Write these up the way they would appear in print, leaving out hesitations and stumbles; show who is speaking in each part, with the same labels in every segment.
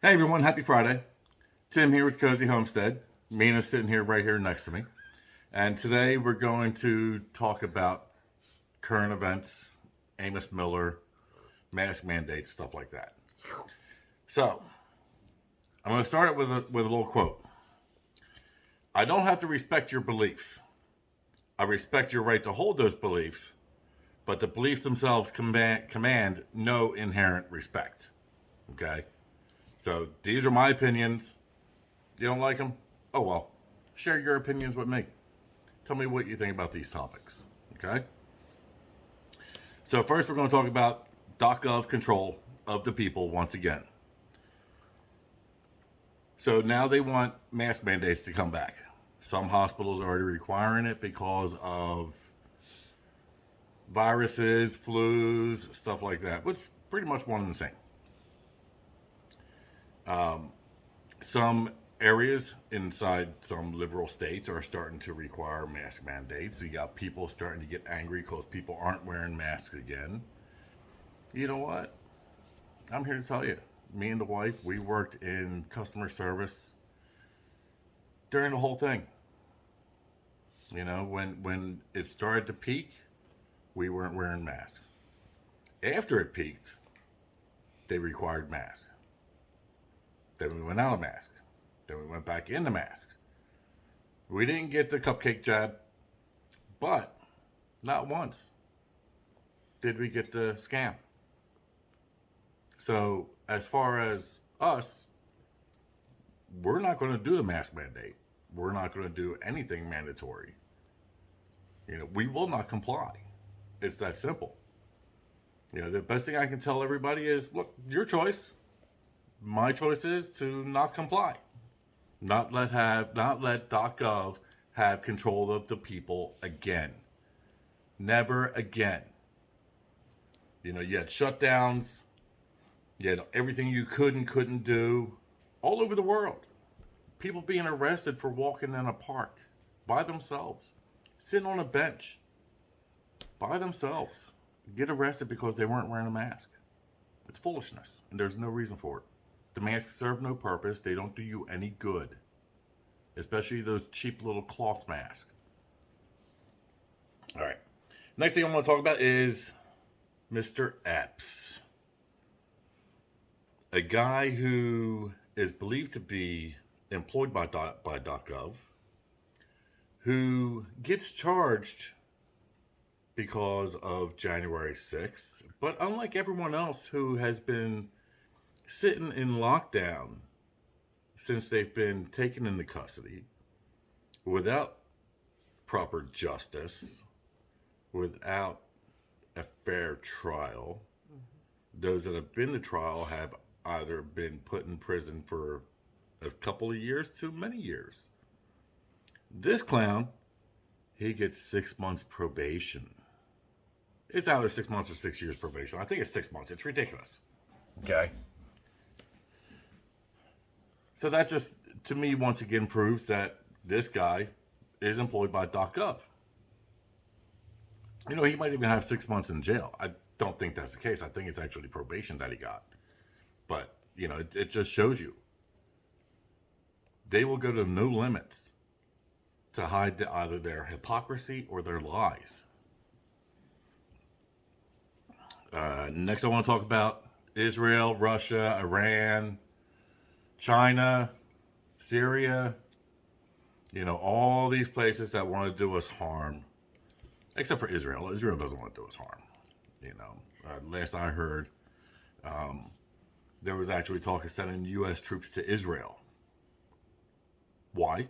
Speaker 1: Hey everyone, happy Friday. Tim here with Cozy Homestead. Mina's sitting here right here next to me. And today we're going to talk about current events, Amos Miller, mask mandates, stuff like that. So, I'm going to start it with a little quote. I don't have to respect your beliefs. I respect your right to hold those beliefs, but the beliefs themselves command no inherent respect. Okay? So, these are my opinions. You don't like them? Oh well. Share your opinions with me. Tell me what you think about these topics. Okay? So, first, we're going to talk about .gov control of the people once again. So, now they want mask mandates to come back. Some hospitals are already requiring it because of viruses, flus, stuff like that, which is pretty much one and the same. Some areas inside some liberal states are starting to require mask mandates. So you got people starting to get angry because people aren't wearing masks again. You know what? I'm here to tell you. Me and the wife, we worked in customer service during the whole thing. You know, when it started to peak, we weren't wearing masks. After it peaked, they required masks. Then we went out of mask. Then we went back into mask. We didn't get the cupcake jab, but not once did we get the scam. So, as far as us, we're not going to do the mask mandate. We're not going to do anything mandatory. You know, we will not comply. It's that simple. You know, the best thing I can tell everybody is, look, your choice. My choice is to not comply. Not let .gov have control of the people again. Never again. You know, you had shutdowns. You had everything you could and couldn't do all over the world. People being arrested for walking in a park by themselves, sitting on a bench by themselves, get arrested because they weren't wearing a mask. It's foolishness, and there's no reason for it. The masks serve no purpose. They don't do you any good, especially those cheap little cloth masks. All right. Next thing I want to talk about is Mr. Epps, a guy who is believed to be employed by .gov, who gets charged because of January 6th, but unlike everyone else who has been sitting in lockdown since they've been taken into custody without proper justice, without a fair trial. Those that have been to trial have either been put in prison for a couple of years to many years. This clown, he gets 6 months probation. It's either 6 months or 6 years probation. I think it's 6 months. It's ridiculous. Okay. So that just, to me, once again proves that this guy is employed by .gov. You know, he might even have 6 months in jail. I don't think that's the case. I think it's actually probation that he got. But, you know, it just shows you. They will go to no limits to hide either their hypocrisy or their lies. Next, I want to talk about Israel, Russia, Iran, China, Syria, you know, all these places that want to do us harm, except for Israel. Israel doesn't want to do us harm. You know, last I heard, there was actually talk of sending U.S. troops to Israel. Why?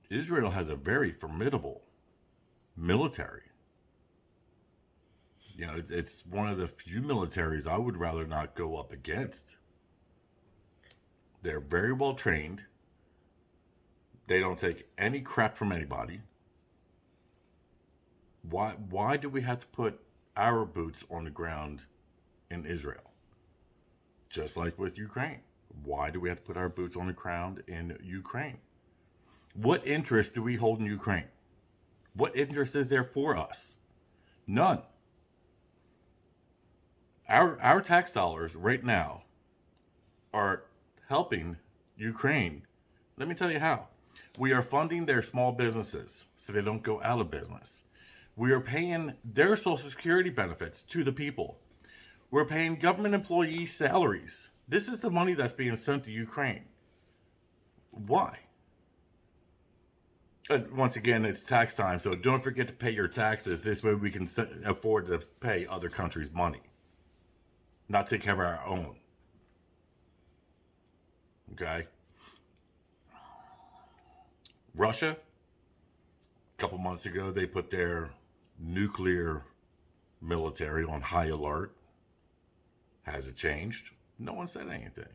Speaker 1: Israel has a very formidable military. You know, it's one of the few militaries I would rather not go up against. They're very well trained. They don't take any crap from anybody. Why do we have to put our boots on the ground in Israel? Just like with Ukraine. Why do we have to put our boots on the ground in Ukraine? What interest do we hold in Ukraine? What interest is there for us? None. Our tax dollars right now are helping Ukraine. Let me tell you how. We are funding their small businesses so they don't go out of business. We are paying their Social Security benefits to the people. We're paying government employees' salaries. This is the money that's being sent to Ukraine. Why? Once again, it's tax time, so don't forget to pay your taxes. This way we can afford to pay other countries' money, not take care of our own. Okay? Russia, a couple months ago, they put their nuclear military on high alert. Has it changed? No one said anything.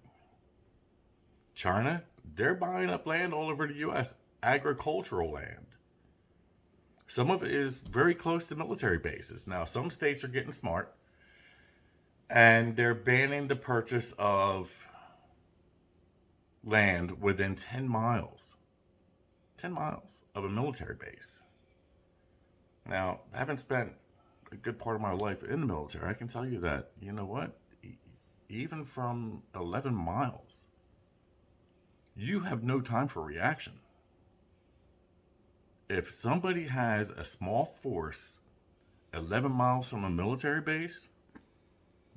Speaker 1: China, they're buying up land all over the U.S., agricultural land. Some of it is very close to military bases. Now, some states are getting smart, and they're banning the purchase of land within 10 miles. 10 miles of a military base. Now, I haven't spent a good part of my life in the military. I can tell you that, you know what? Even from 11 miles, you have no time for reaction. If somebody has a small force 11 miles from a military base,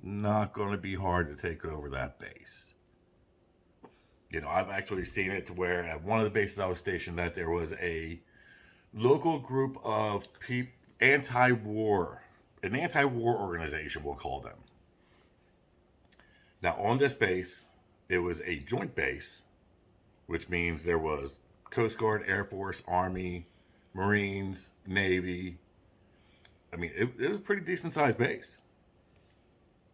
Speaker 1: not going to be hard to take over that base. You know, I've actually seen it to where at one of the bases I was stationed at, there was a local group of anti-war, an anti-war organization, we'll call them. Now, on this base, it was a joint base, which means there was Coast Guard, Air Force, Army, Marines, Navy. I mean, it was a pretty decent-sized base.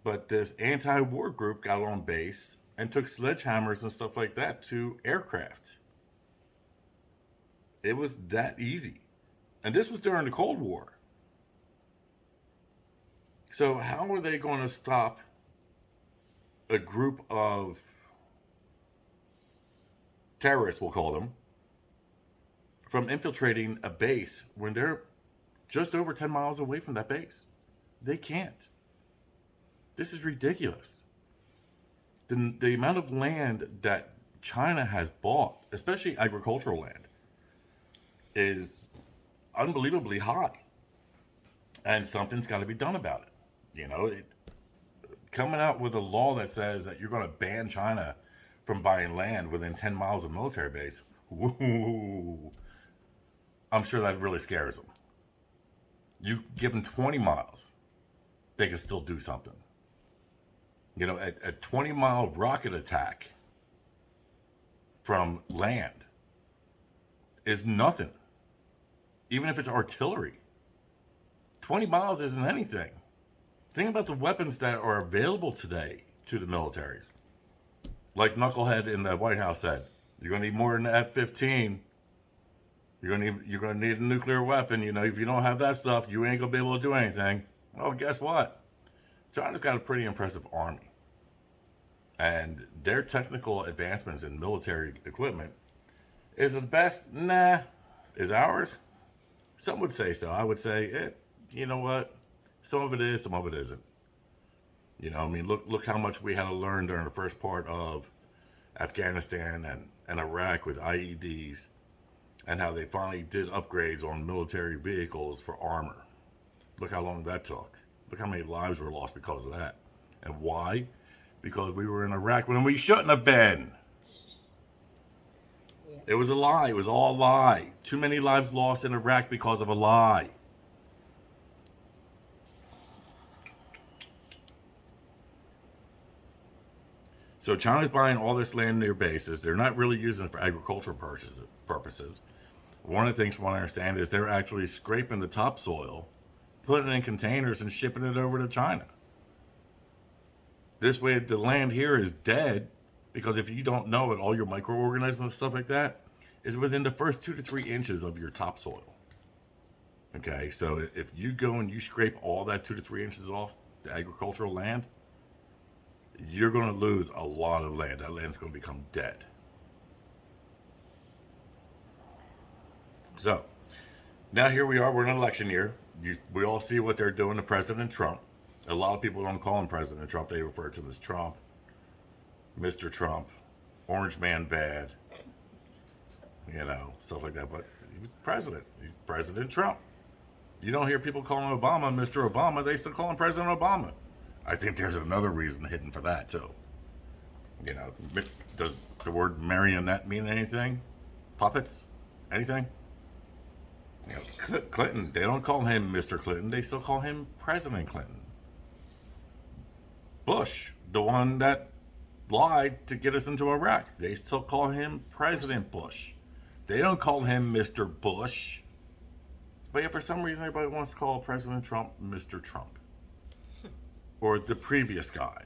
Speaker 1: But this anti-war group got on base and took sledgehammers and stuff like that to aircraft. It was that easy. And this was during the Cold War. So how are they going to stop a group of terrorists, we'll call them, from infiltrating a base when they're just over 10 miles away from that base? They can't. This is ridiculous. The amount of land that China has bought, especially agricultural land, is unbelievably high. And something's got to be done about it. You know, coming out with a law that says that you're going to ban China from buying land within 10 miles of military base, woo, I'm sure that really scares them. You give them 20 miles, they can still do something. You know, a 20-mile rocket attack from land is nothing. Even if it's artillery. 20 miles isn't anything. Think about the weapons that are available today to the militaries. Like Knucklehead in the White House said, you're going to need more than an F-15. You're going to need a nuclear weapon. You know, if you don't have that stuff, you ain't going to be able to do anything. Well, guess what? China's got a pretty impressive army. And their technical advancements in military equipment is it the best? Nah. Is ours? Some would say so. I would say, you know what? Some of it is, some of it isn't. You know, I mean, look how much we had to learn during the first part of Afghanistan and Iraq with IEDs, and how they finally did upgrades on military vehicles for armor. Look how long that took. Look how many lives were lost because of that. And why? Because we were in Iraq when we shouldn't have been. Yeah. It was a lie. It was all a lie. Too many lives lost in Iraq because of a lie. So China's buying all this land near bases. They're not really using it for agricultural purposes. One of the things I want to understand is they're actually scraping the topsoil, putting it in containers, and shipping it over to China. This way, the land here is dead, because if you don't know it, all your microorganisms and stuff like that is within the first 2 to 3 inches of your topsoil. Okay, so if you go and you scrape all that 2 to 3 inches off the agricultural land, you're going to lose a lot of land. That land's going to become dead. So, now here we are. We're in an election year. We all see what they're doing to President Trump. A lot of people don't call him President Trump. They refer to him as Trump. Mr. Trump, Orange Man bad, stuff like that. But he was president. He's President Trump. You don't hear people calling Obama Mr. Obama. They still call him President Obama. I think there's another reason hidden for that, too. Does the word marionette mean anything? Puppets? Anything? Clinton, they don't call him Mr. Clinton. They still call him President Clinton. Bush, the one that lied to get us into Iraq, they still call him President Bush. They don't call him Mr. Bush. But yet, for some reason, everybody wants to call President Trump Mr. Trump. Or the previous guy.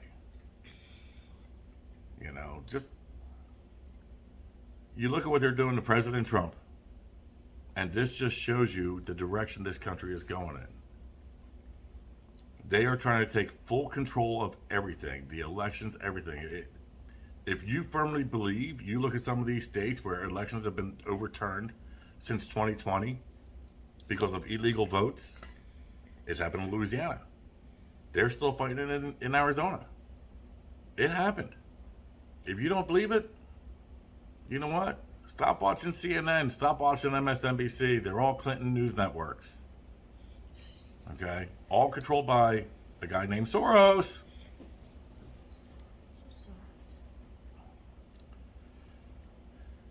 Speaker 1: You look at what they're doing to President Trump, and this just shows you the direction this country is going in. They are trying to take full control of everything, the elections, everything. If you firmly believe, you look at some of these states where elections have been overturned since 2020 because of illegal votes. It's happened in Louisiana. They're still fighting it in Arizona. It happened. If you don't believe it, you know what? Stop watching CNN. Stop watching MSNBC. They're all Clinton news networks. Okay? All controlled by a guy named Soros.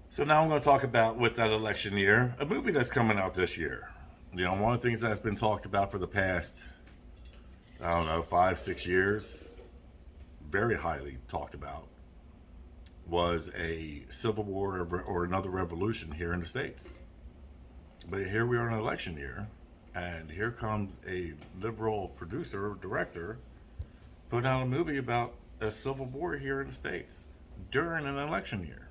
Speaker 1: So now I'm going to talk about, with that election year, a movie that's coming out this year. One of the things that's been talked about for the past, 5-6 years, very highly talked about, was a civil war or another revolution here in the States. But here we are in an election year, and here comes a liberal producer, director, putting out a movie about a civil war here in the States during an election year.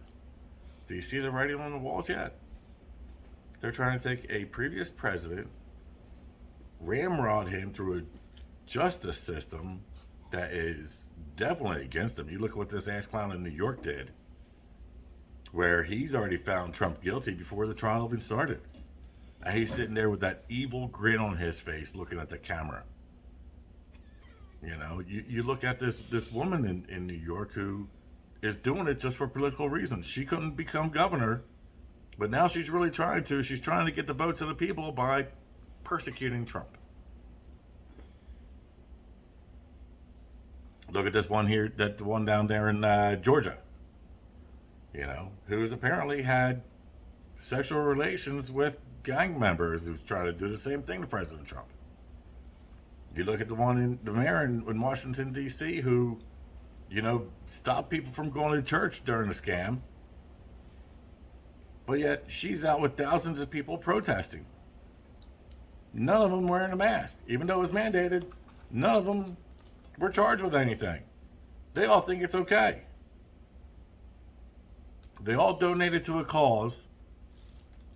Speaker 1: Do you see the writing on the walls yet? They're trying to take a previous president, ramrod him through a justice system that is definitely against him. You look at what this ass clown in New York did, where he's already found Trump guilty before the trial even started. And he's sitting there with that evil grin on his face looking at the camera. You look at this woman in New York who is doing it just for political reasons. She couldn't become governor, but now she's really trying to. She's trying to get the votes of the people by persecuting Trump. Look at this one here, the one down there in Georgia, who's apparently had sexual relations with gang members who's trying to do the same thing to President Trump. You look at the mayor in Washington, D.C., who, stopped people from going to church during the scam, but yet she's out with thousands of people protesting. None of them wearing a mask, even though it was mandated. None of them were charged with anything. They all think it's okay. They all donated to a cause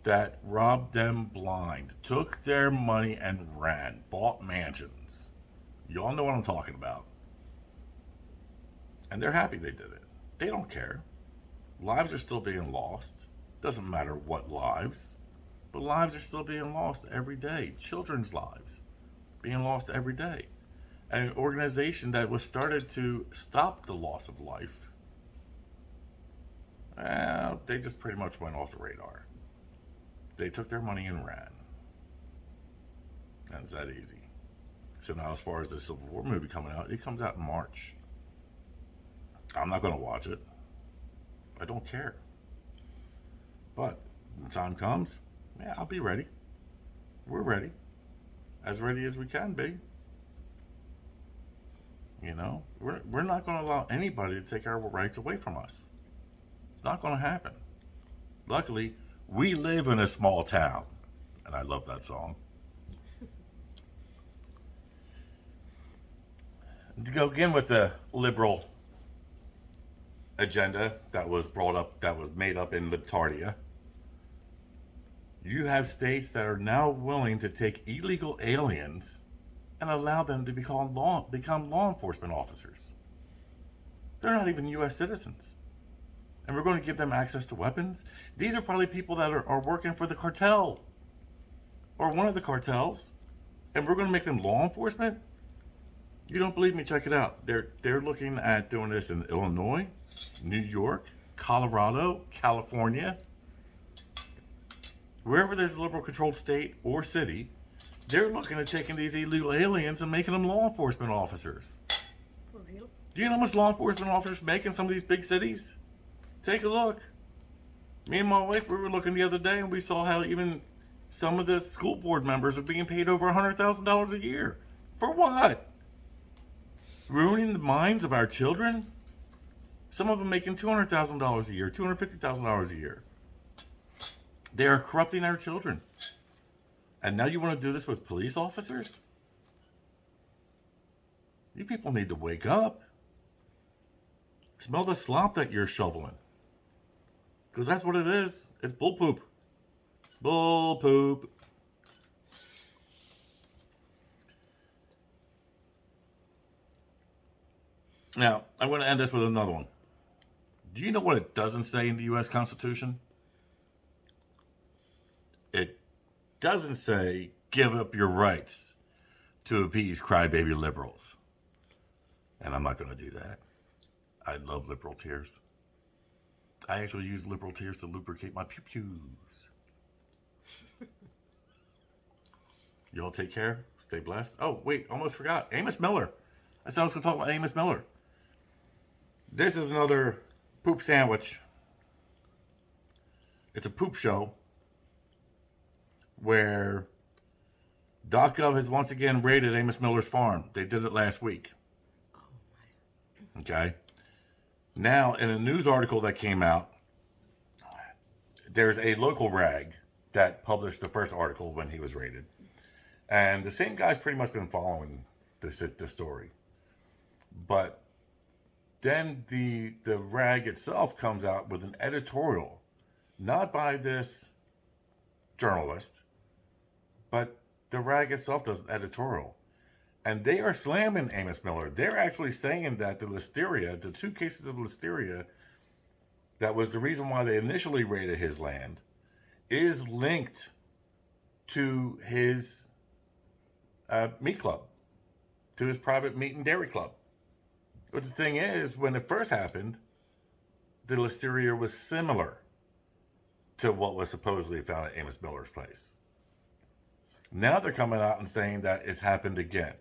Speaker 1: that robbed them blind, took their money and ran, bought mansions. You all know what I'm talking about. And they're happy they did it. They don't care. Lives are still being lost. Doesn't matter what lives, but lives are still being lost every day. Children's lives being lost every day. An organization that was started to stop the loss of life, they just pretty much went off the radar. They took their money and ran. And it's that easy. So now as far as the Civil War movie coming out, it comes out in March. I'm not going to watch it. I don't care. But when the time comes, I'll be ready. We're ready. As ready as we can be. We're not going to allow anybody to take our rights away from us. It's not going to happen. Luckily, we live in a small town. And I love that song. To go again with the liberal agenda that was brought up, that was made up in Latardia, you have states that are now willing to take illegal aliens and allow them to become law enforcement officers. They're not even U.S. citizens. And we're going to give them access to weapons? These are probably people that are working for the cartel or one of the cartels, and we're going to make them law enforcement? You don't believe me? Check it out. They're looking at doing this in Illinois, New York, Colorado, California, wherever there's a liberal controlled state or city. They're looking at taking these illegal aliens and making them law enforcement officers.
Speaker 2: For real?
Speaker 1: Do you know how much law enforcement officers make in some of these big cities? Take a look. Me and my wife, we were looking the other day and we saw how even some of the school board members are being paid over $100,000 a year. For what? Ruining the minds of our children? Some of them making $200,000 a year, $250,000 a year. They are corrupting our children. And now you want to do this with police officers? You people need to wake up. Smell the slop that you're shoveling. Because that's what it is. It's bull poop. Bull poop. Now, I'm going to end this with another one. Do you know what it doesn't say in the U.S. Constitution? It doesn't say give up your rights to appease crybaby liberals. And I'm not going to do that. I love liberal tears. I actually use liberal tears to lubricate my pew-pews. You all take care. Stay blessed. Oh, wait, almost forgot. Amos Miller. I said I was going to talk about Amos Miller. This is another poop sandwich. It's a poop show where .gov has once again raided Amos Miller's farm. They did it last week. Okay. Now, in a news article that came out, there's a local rag that published the first article when he was raided. And the same guy's pretty much been following this story. But then the rag itself comes out with an editorial, not by this journalist, but the rag itself does an editorial. And they are slamming Amos Miller. They're actually saying that the listeria, the 2 cases of listeria, that was the reason why they initially raided his land, is linked to his meat club, to his private meat and dairy club. But the thing is, when it first happened, the listeria was similar to what was supposedly found at Amos Miller's place. Now they're coming out and saying that it's happened again.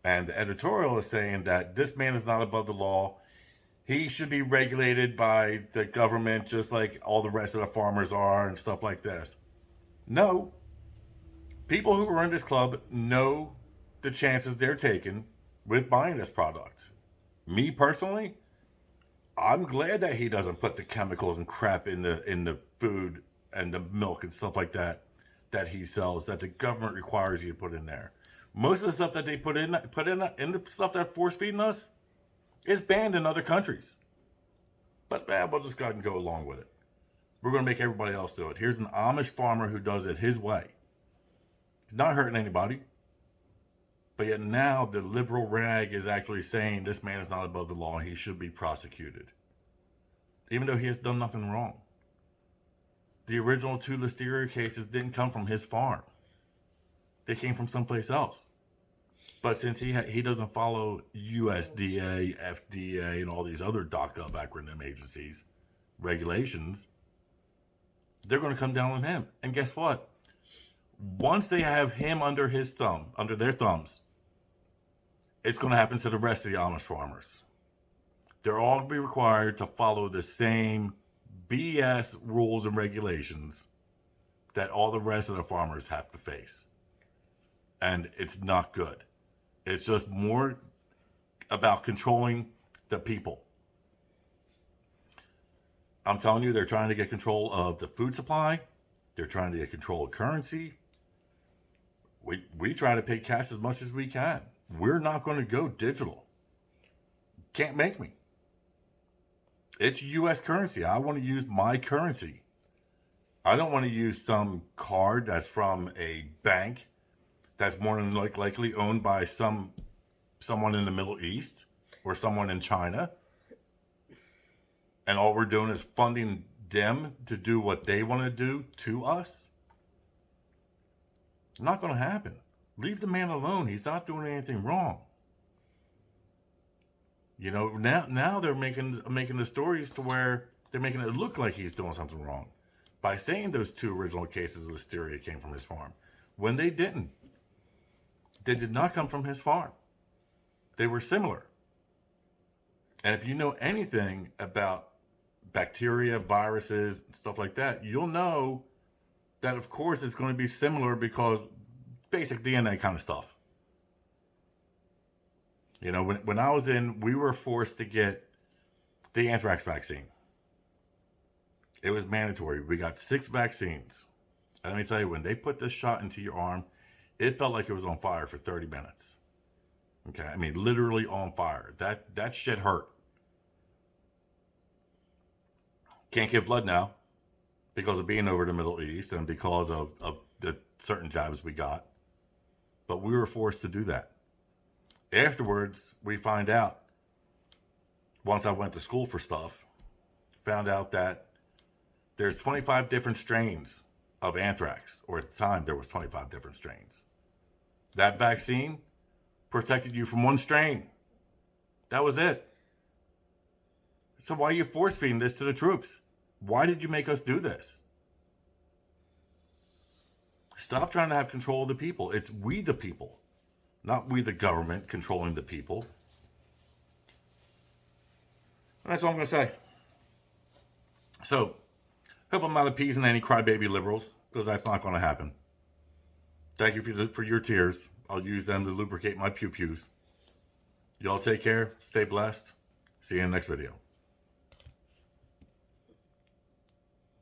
Speaker 1: And the editorial is saying that this man is not above the law. He should be regulated by the government just like all the rest of the farmers are and stuff like this. No. People who run this club know the chances they're taking with buying this product. Me personally, I'm glad that he doesn't put the chemicals and crap in the food and the milk and stuff like that he sells, that the government requires you to put in there. Most of the stuff that they put in the stuff that force feeding us is banned in other countries. But we'll just go ahead and go along with it. We're going to make everybody else do it. Here's an Amish farmer who does it his way. He's not hurting anybody. But yet now the liberal rag is actually saying this man is not above the law and he should be prosecuted. Even though he has done nothing wrong. The original 2 listeria cases didn't come from his farm. They came from someplace else. But since he doesn't follow USDA, FDA, and all these other .gov acronym agencies, regulations, they're going to come down on him. And guess what? Once they have him under their thumbs, it's going to happen to the rest of the Amish farmers. They're all going to be required to follow the same BS rules and regulations that all the rest of the farmers have to face. And it's not good. It's just more about controlling the people. I'm telling you, they're trying to get control of the food supply. They're trying to get control of currency. We try to pay cash as much as we can. We're not going to go digital. Can't make me. It's U.S. currency. I want to use my currency. I don't want to use some card that's from a bank that's more than likely owned by someone in the Middle East or someone in China. And all we're doing is funding them to do what they want to do to us. Not going to happen. Leave the man alone. He's not doing anything wrong. You know, now they're making the stories to where they're making it look like he's doing something wrong by saying those 2 original cases of listeria came from his farm, when they didn't. They did not come from his farm. They were similar. And if you know anything about bacteria, viruses, stuff like that, you'll know that, of course, it's going to be similar because basic DNA kind of stuff. You know, when I was in, we were forced to get the anthrax vaccine. It was mandatory. We got 6 vaccines. And let me tell you, when they put this shot into your arm, it felt like it was on fire for 30 minutes. Okay, I mean, literally on fire. That shit hurt. Can't give blood now because of being over the Middle East and because of the certain jobs we got. But we were forced to do that. Afterwards, we find out, once I went to school for stuff, found out that there's 25 different strains of anthrax, or at the time there was 25 different strains. That vaccine protected you from one strain. That was it. So why are you force feeding this to the troops? Why did you make us do this? Stop trying to have control of the people. It's we the people, not we the government controlling the people. And that's all I'm going to say. So, hope I'm not appeasing any crybaby liberals, because that's not going to happen. Thank you for your tears. I'll use them to lubricate my pew-pews. Y'all take care. Stay blessed. See you in the next video.